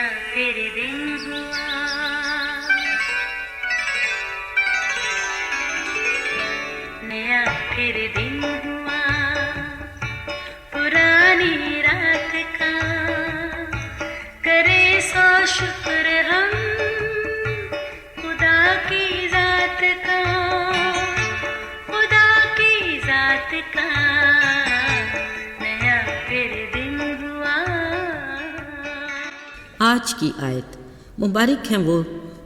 फिर दिन हुआ, नया फिर दिन हुआ, पुरानी रात का करे सो शुक्र हम खुदा की जात का, खुदा की जात का नया फिर दिन हुआ। आज की आयत। मुबारक हैं वो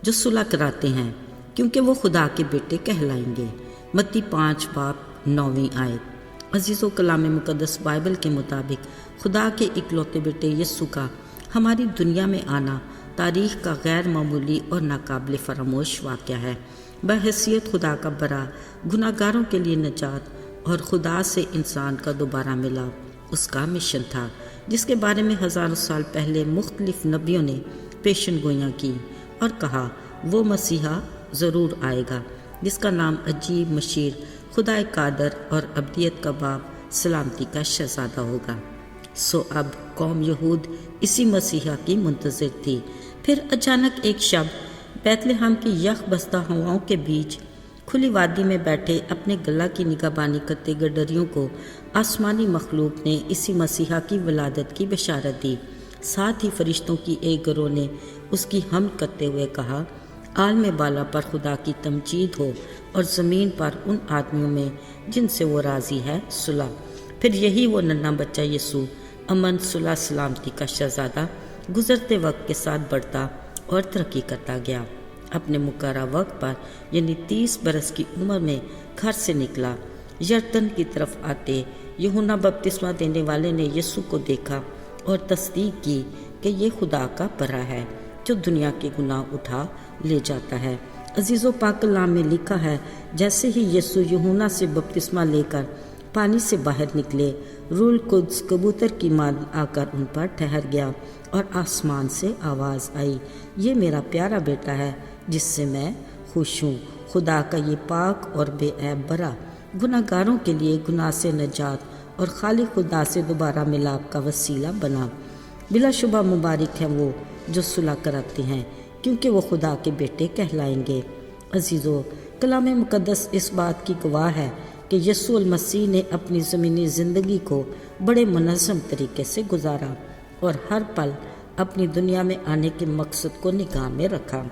जो सुलह कराते हैं क्योंकि वो खुदा के बेटे कहलाएंगे। मत्ती 5 बाब 9वीं आयत। अजीज़ो, कलाम मुक़द्दस बाइबल के मुताबिक खुदा के इकलौते बेटे यीशु का हमारी दुनिया में आना तारीख़ का गैर मामूली और नाकाबिल फरामोश वाक़या है। बहैसियत खुदा का बरा गुनाहगारों के लिए निजात और खुदा से इंसान का दोबारा मिलाप उसका मिशन था, जिसके बारे में हज़ारों साल पहले मुख्तलिफ नबियों ने पेशन गोइयाँ की और कहा वो मसीहा ज़रूर आएगा जिसका नाम अजीब, मशीर, खुदा कादर और अब्दियत का बाप, सलामती का शहज़ादा होगा। सो अब कौम यहूद इसी मसीहा की मुंतज़िर थी। फिर अचानक एक शब्द बैतलहम की यख बस्ता हवाओं के बीच खुली वादी में बैठे अपने गला की निगाहबानी करते गडरियों को आसमानी मखलूक ने इसी मसीहा की वलादत की बशारत दी। साथ ही फरिश्तों की एक गिरोह ने उसकी हमद करते हुए कहा, आलम बाला पर खुदा की तमजीद हो और ज़मीन पर उन आदमियों में जिनसे वो राज़ी है सुलह। फिर यही वो नन्हा बच्चा यीशु, अमन, सुलह, सलामती का शहज़ादा, गुज़रते वक्त के साथ बढ़ता और तरक्की करता गया। अपने मुकर्रर वक्त पर यानी 30 बरस की उम्र में घर से निकला। यरदन की तरफ आते यूहन्ना बपतिस्मा देने वाले ने यीशु को देखा और तस्दीक की कि ये खुदा का बरा है जो दुनिया के गुनाह उठा ले जाता है। अजीज़ो, पाक कलाम में लिखा है, जैसे ही यीशु यूहन्ना से बपतिस्मा लेकर पानी से बाहर निकले, रूल कुद्स कबूतर की मान आकर उन पर ठहर गया और आसमान से आवाज़ आई, ये मेरा प्यारा बेटा है जिससे मैं खुश हूँ। खुदा का ये पाक और बेऐब बरा गुनाहगारों के लिए गुनाह से नजात और खाली खुदा से दोबारा मिलाप का वसीला बना। बिलाशुबा मुबारक हैं वो जो सुलह कराते हैं क्योंकि वो खुदा के बेटे कहलाएंगे। अजीज़ो, कलाम मुक़द्दस इस बात की गवाह है कि यीशु मसीह ने अपनी ज़मीनी ज़िंदगी को बड़े मुनज़्ज़म तरीके से गुजारा और हर पल अपनी दुनिया में आने के मकसद को निगाह में रखा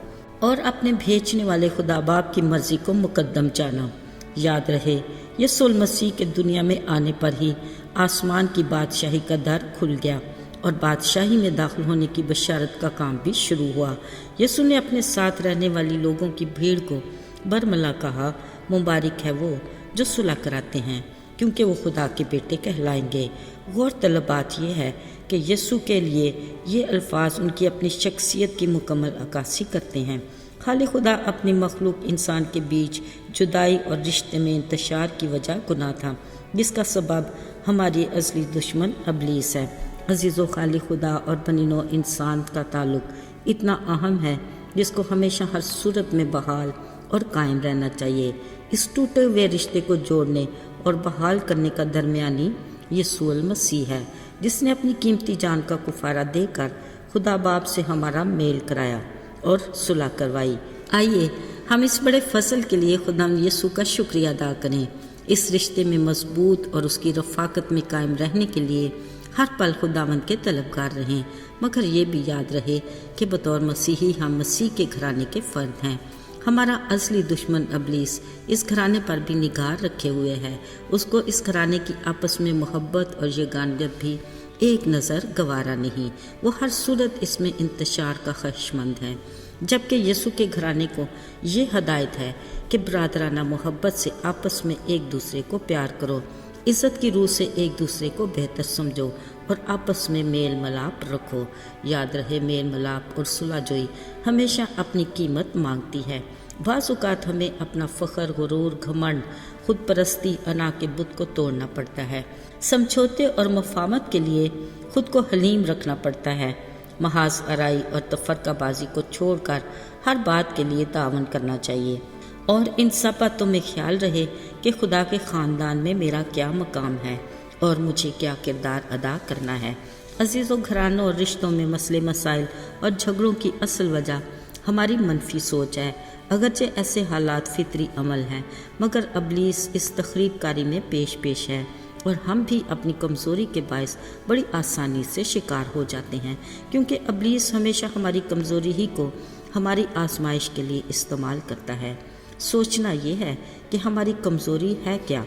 और अपने भेजने वाले खुदा बाप की मर्ज़ी को मुकद्दम जाना। याद रहे, यीशु मसीह के दुनिया में आने पर ही आसमान की बादशाही का दर खुल गया और बादशाही में दाखिल होने की बशारत का काम भी शुरू हुआ। यीशु ने अपने साथ रहने वाली लोगों की भीड़ को बरमला कहा, मुबारक है वो जो सुलह कराते हैं क्योंकि वो खुदा के बेटे कहलाएंगे। गौरतलब बात यह है कि यीशु के लिए ये अल्फाज उनकी अपनी शख्सियत की मुकम्मल अक्कासी करते हैं। खाली खुदा अपनी मखलूक इंसान के बीच जुदाई और रिश्ते में इंतशार की वजह गुनाह था, जिसका सबब हमारी असली दुश्मन इब्लीस है। अजीज़ो, खाली खुदा और बनीनो इंसान का ताल्लुक इतना अहम है जिसको हमेशा हर सूरत में बहाल और कायम रहना चाहिए। इस टूटे हुए रिश्ते को जोड़ने और बहाल करने का दरमियानी यीशु मसीह है, जिसने अपनी कीमती जान का कुफारा देकर खुदा बाप से हमारा मेल कराया और सुलह करवाई। आइए हम इस बड़े फसल के लिए खुदाम यीशु का शुक्रिया अदा करें। इस रिश्ते में मजबूत और उसकी रफ़ाकत में कायम रहने के लिए हर पल खुदावंद के तलबगार रहें, मगर ये भी याद रहे कि बतौर मसीही हम मसीह के घराने के फ़र्द हैं। हमारा असली दुश्मन इब्लीस इस घराने पर भी निगाह रखे हुए है। उसको इस घराने की आपस में मोहब्बत और यगानियत भी एक नज़र गवारा नहीं। वो हर सूरत इसमें इंतशार का ख्वाहिशमंद है, जबकि यीशु के घराने को ये हदायत है कि बरादराना मोहब्बत से आपस में एक दूसरे को प्यार करो, इज़्ज़त की रूह से एक दूसरे को बेहतर समझो और आपस में मेल मिलाप रखो। याद रहे, मेल मिलाप और सुलहजोई हमेशा अपनी कीमत मांगती है। बाज़ औक़ात हमें अपना फ़ख्र, गुरूर, घमंड, खुद परस्ती, अना के बुत को तोड़ना पड़ता है। समझौते और मफामत के लिए खुद को हलीम रखना पड़ता है। महाज आराई और तफरकाबाजी को छोड़कर हर बात के लिए तावन करना चाहिए और इन सब बातों में ख्याल रहे कि खुदा के ख़ानदान में मेरा क्या मकाम है और मुझे क्या किरदार अदा करना है। अजीज़ों, घरानों और रिश्तों में मसले मसाइल और झगड़ों की असल वजह हमारी मनफी सोच है। अगरचे ऐसे हालात फितरी अमल हैं, मगर अबलीस इस तखरीबकारी में पेश है और हम भी अपनी कमज़ोरी के बायस बड़ी आसानी से शिकार हो जाते हैं, क्योंकि अबलीस हमेशा हमारी कमज़ोरी ही को हमारी आजमाइश के लिए इस्तेमाल करता है। सोचना ये है कि हमारी कमज़ोरी है क्या।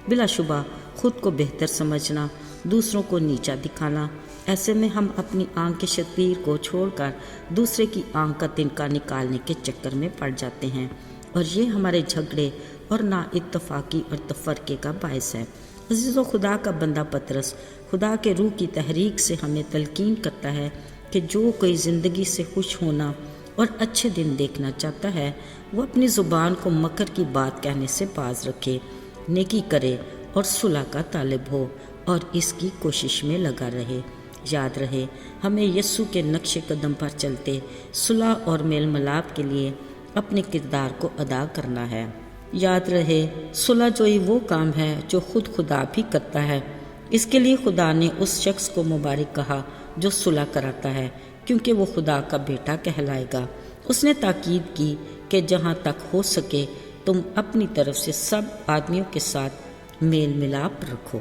बिलाशुबा खुद को बेहतर समझना, दूसरों को नीचा दिखाना। ऐसे में हम अपनी आंख के शतीर को छोड़कर दूसरे की आंख का तिनका निकालने के चक्कर में पड़ जाते हैं, और ये हमारे झगड़े और नाइत्तफाकी और तफरके का बायस है। अज़ीज़ों, खुदा का बंदा पतरस खुदा के रूह की तहरीक से हमें तलकीन करता है कि जो कोई ज़िंदगी से खुश होना और अच्छे दिन देखना चाहता है, वो अपनी ज़ुबान को मकर की बात कहने से बाज रखे, नेकी करे और सुलह का तालिब हो और इसकी कोशिश में लगा रहे। याद रहे, हमें यस्सु के नक्शे कदम पर चलते सुलह और मेल मिलाप के लिए अपने किरदार को अदा करना है। याद रहे, सुलह जोई वो काम है जो खुद खुदा भी करता है। इसके लिए खुदा ने उस शख्स को मुबारक कहा जो सुलह कराता है, क्योंकि वो खुदा का बेटा कहलाएगा। उसने ताकीद की कि जहाँ तक हो सके तुम अपनी तरफ से सब आदमियों के साथ मेल मिलाप रखो।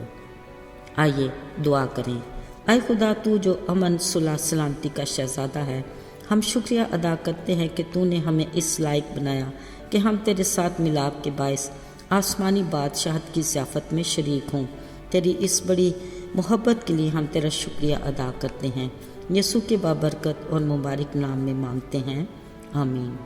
आइए दुआ करें। आए खुदा, तू जो अमन सुलह सलामती का शहजादा है, हम शुक्रिया अदा करते हैं कि तूने हमें इस लायक बनाया कि हम तेरे साथ मिलाप के बायस आसमानी बादशाहत की ज़ियाफ़त में शरीक हों। तेरी इस बड़ी मोहब्बत के लिए हम तेरा शुक्रिया अदा करते हैं। यीशु के बाबरकत और मुबारक नाम में मांगते हैं, आमीन।